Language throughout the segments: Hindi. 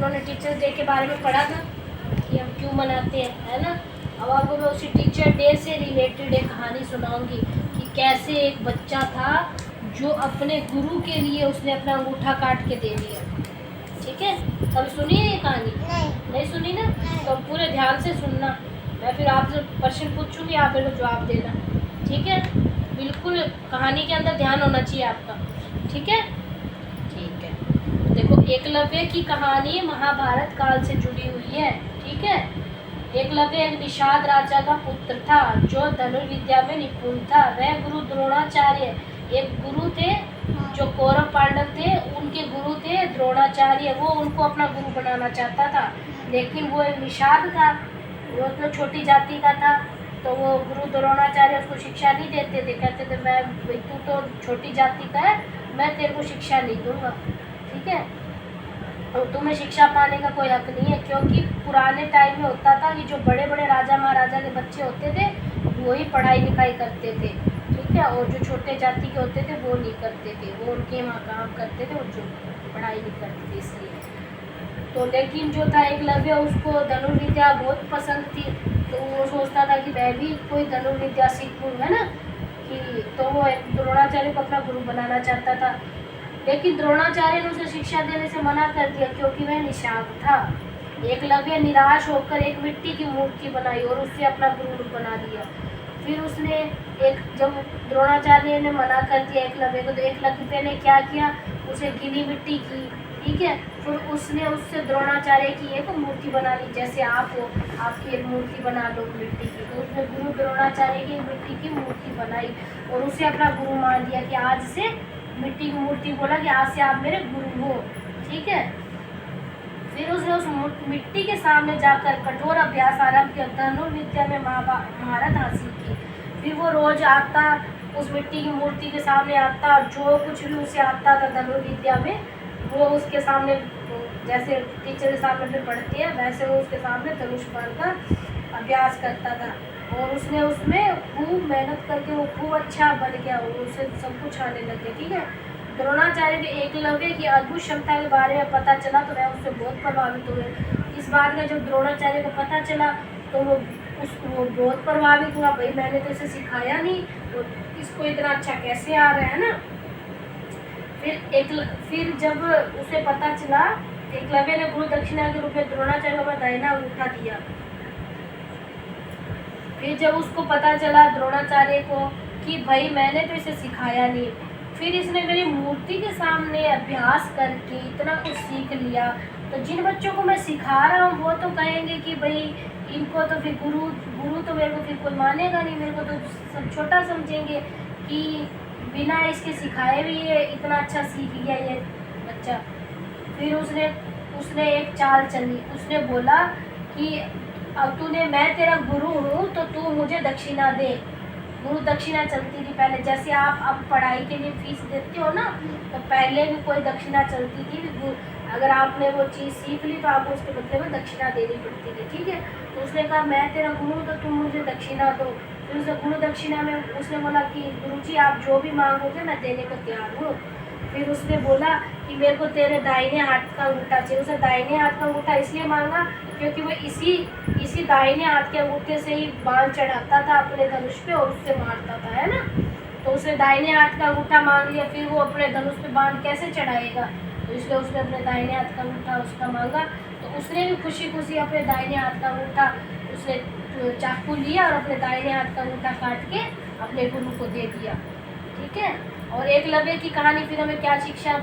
उन्होंने टीचर्स डे के बारे में पढ़ा था कि हम क्यों मनाते हैं, है ना। अब आपको मैं उसी टीचर डे से रिलेटेड एक कहानी सुनाऊंगी कि कैसे एक बच्चा था जो अपने गुरु के लिए उसने अपना अंगूठा काट के दे दिया। ठीक है, कभी सुनी है ये कहानी? नहीं सुनी ना? तो पूरे ध्यान से सुनना, मैं फिर आपसे क्वेश्चन पूछूंगी, आप मेरे को जवाब देना। ठीक है, बिल्कुल कहानी के अंदर ध्यान होना चाहिए आपका। ठीक है, ठीक है। देखो, एकलव्य की कहानी महाभारत काल से जुड़ी हुई है। ठीक है, एकलव्य एक निषाद राजा का पुत्र था जो धनुर्विद्या में निपुण था। वह गुरु द्रोणाचार्य, एक गुरु थे जो कौरव पांडव थे, उनके गुरु थे द्रोणाचार्य। वो उनको अपना गुरु बनाना चाहता था, लेकिन वो एक निषाद था, वो तो छोटी जाति का था। तो वो गुरु द्रोणाचार्य उसको शिक्षा नहीं देते थे, कहते थे मैं, तू तो छोटी जाति का है, मैं तेरे को शिक्षा नहीं दूंगा। ठीक है, और तुम्हें शिक्षा पाने का कोई हक नहीं है, क्योंकि पुराने टाइम में होता था कि जो बड़े बड़े राजा महाराजा के बच्चे होते थे वो ही पढ़ाई लिखाई करते थे। ठीक है, और जो छोटे जाति के होते थे वो नहीं करते थे, वो उनके वहाँ काम करते थे और जो पढ़ाई नहीं करते थे इसलिए। तो लेकिन जो था एकलव्य, उसको धनुर्विद्या बहुत पसंद थी, तो वो सोचता था कि मैं भी कोई धनुर्विद्या सीखूँ, है ना। कि तो वो द्रोणाचार्य को अपना गुरु बनाना चाहता था, लेकिन द्रोणाचार्य ने उसे शिक्षा देने से मना कर दिया क्योंकि वह निषाद था। एकलव्य निराश होकर एक मिट्टी की मूर्ति बनाई और उससे अपना गुरु बना दिया। फिर उसने जब द्रोणाचार्य ने मना कर दिया एकलव्य को, तो एकलव्य ने क्या किया, उसे गीली मिट्टी की। ठीक है, फिर उसने उससे द्रोणाचार्य की एक मूर्ति बना ली, जैसे आप हो, आपकी एक मूर्ति बना लो मिट्टी की। तो उसने गुरु द्रोणाचार्य की मिट्टी की मूर्ति बनाई और उसे अपना गुरु मान दिया कि आज से, मिट्टी की मूर्ति बोला कि आज से आप मेरे गुरु हो। ठीक है, फिर उसने उस मिट्टी के सामने जाकर कठोर अभ्यास आरंभ किया, धनुर्विद्या में महारत हासिल की। फिर वो रोज आता, उस मिट्टी की मूर्ति के सामने आता और जो कुछ भी उसे आता था धनुर्विद्या में, वो उसके सामने, जैसे टीचर के सामने फिर पढ़ती है वैसे वो उसके सामने धनुष बांधकर अभ्यास करता था। और उसने उसमें खूब मेहनत करके वो खूब अच्छा बन गया, उसे सब कुछ आने लगे। ठीक है, द्रोणाचार्य के एकलव्य की अद्भुत क्षमता के बारे में पता चला तो वह उससे बहुत प्रभावित हुए। इस बात का जब द्रोणाचार्य को पता चला तो वो बहुत प्रभावित हुआ, भाई मैंने तो इसे सिखाया नहीं, तो इसको इतना अच्छा कैसे आ रहा है ना। फिर जब उसे पता चला, एकलव्य ने गुरु दक्षिणा के रूप में द्रोणाचार्य को अपना दाहिना अंगूठा दिया। फिर जब उसको पता चला द्रोणाचार्य को कि भाई मैंने तो इसे सिखाया नहीं, फिर इसने मेरी मूर्ति के सामने अभ्यास करके इतना कुछ सीख लिया, तो जिन बच्चों को मैं सिखा रहा हूँ वो तो कहेंगे कि भाई इनको तो फिर गुरु तो मेरे को फिर कोई मानेगा नहीं, मेरे को तो सब छोटा समझेंगे कि बिना इसके सिखाए भी ये इतना अच्छा सीख गया ये बच्चा। फिर उसने एक चाल चली, उसने बोला कि अब मैं तेरा गुरु हूँ तो तू मुझे दक्षिणा दे। गुरु दक्षिणा चलती थी पहले, जैसे आप अब पढ़ाई के लिए फीस देते हो ना, तो पहले भी कोई दक्षिणा चलती थी। अगर आपने वो चीज़ सीख ली तो आपको उसके बदले में दक्षिणा देनी पड़ती थी। ठीक है, तो उसने कहा मैं तेरा गुरु हूँ तो तुम मुझे दक्षिणा दो। फिर उसे गुरु दक्षिणा में उसने बोला कि गुरुजी आप जो भी मांगोगे मैं देने को तैयार हूँ। फिर उसने बोला कि मेरे को तेरे दाहिने हाथ का अंगूठा चाहिए। उसे दाहिने हाथ का अंगूठा इसलिए मांगा क्योंकि वो इसी दाहिने हाथ के अंगूठे से ही बाण चढ़ाता था अपने धनुष पे और उससे मारता था, है ना। तो उसने दाहिने हाथ का अंगूठा मांग लिया, फिर वो अपने धनुष पे बाण कैसे चढ़ाएगा, तो इसलिए उसने अपने दाहिने हाथ का अंगूठा उसका मांगा। तो उसने भी खुशी खुशी अपने दाहिने हाथ का अंगूठा, उसने चाकू लिया और अपने दाहिने हाथ का अंगूठा काट के अपने गुरु को दे दिया। ठीक है, और एकलव्य की कहानी फिर हमें क्या शिक्षा,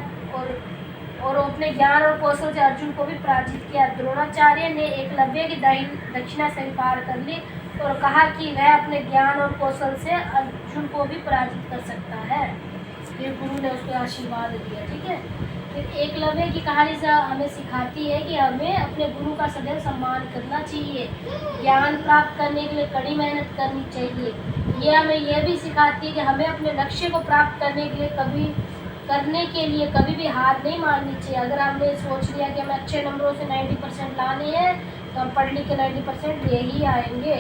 और अपने ज्ञान और कौशल से अर्जुन को भी पराजित किया। द्रोणाचार्य ने एकलव्य की दक्षिणा स्वीकार कर ली और कहा कि वह अपने ज्ञान और कौशल से अर्जुन को भी पराजित कर सकता है। फिर गुरु ने उसको आशीर्वाद दिया। ठीक है, फिर एकलव्य की कहानी से हमें सिखाती है कि हमें अपने गुरु का सदैव सम्मान करना चाहिए, ज्ञान प्राप्त करने के लिए कड़ी मेहनत करनी चाहिए। ये हमें यह भी सिखाती है कि हमें अपने लक्ष्य को प्राप्त करने के लिए कभी भी हार नहीं माननी चाहिए। अगर हमने सोच लिया कि हमें अच्छे नंबरों से 90% लाने हैं तो हम पढ़ लिख के 90% ले ही आएंगे।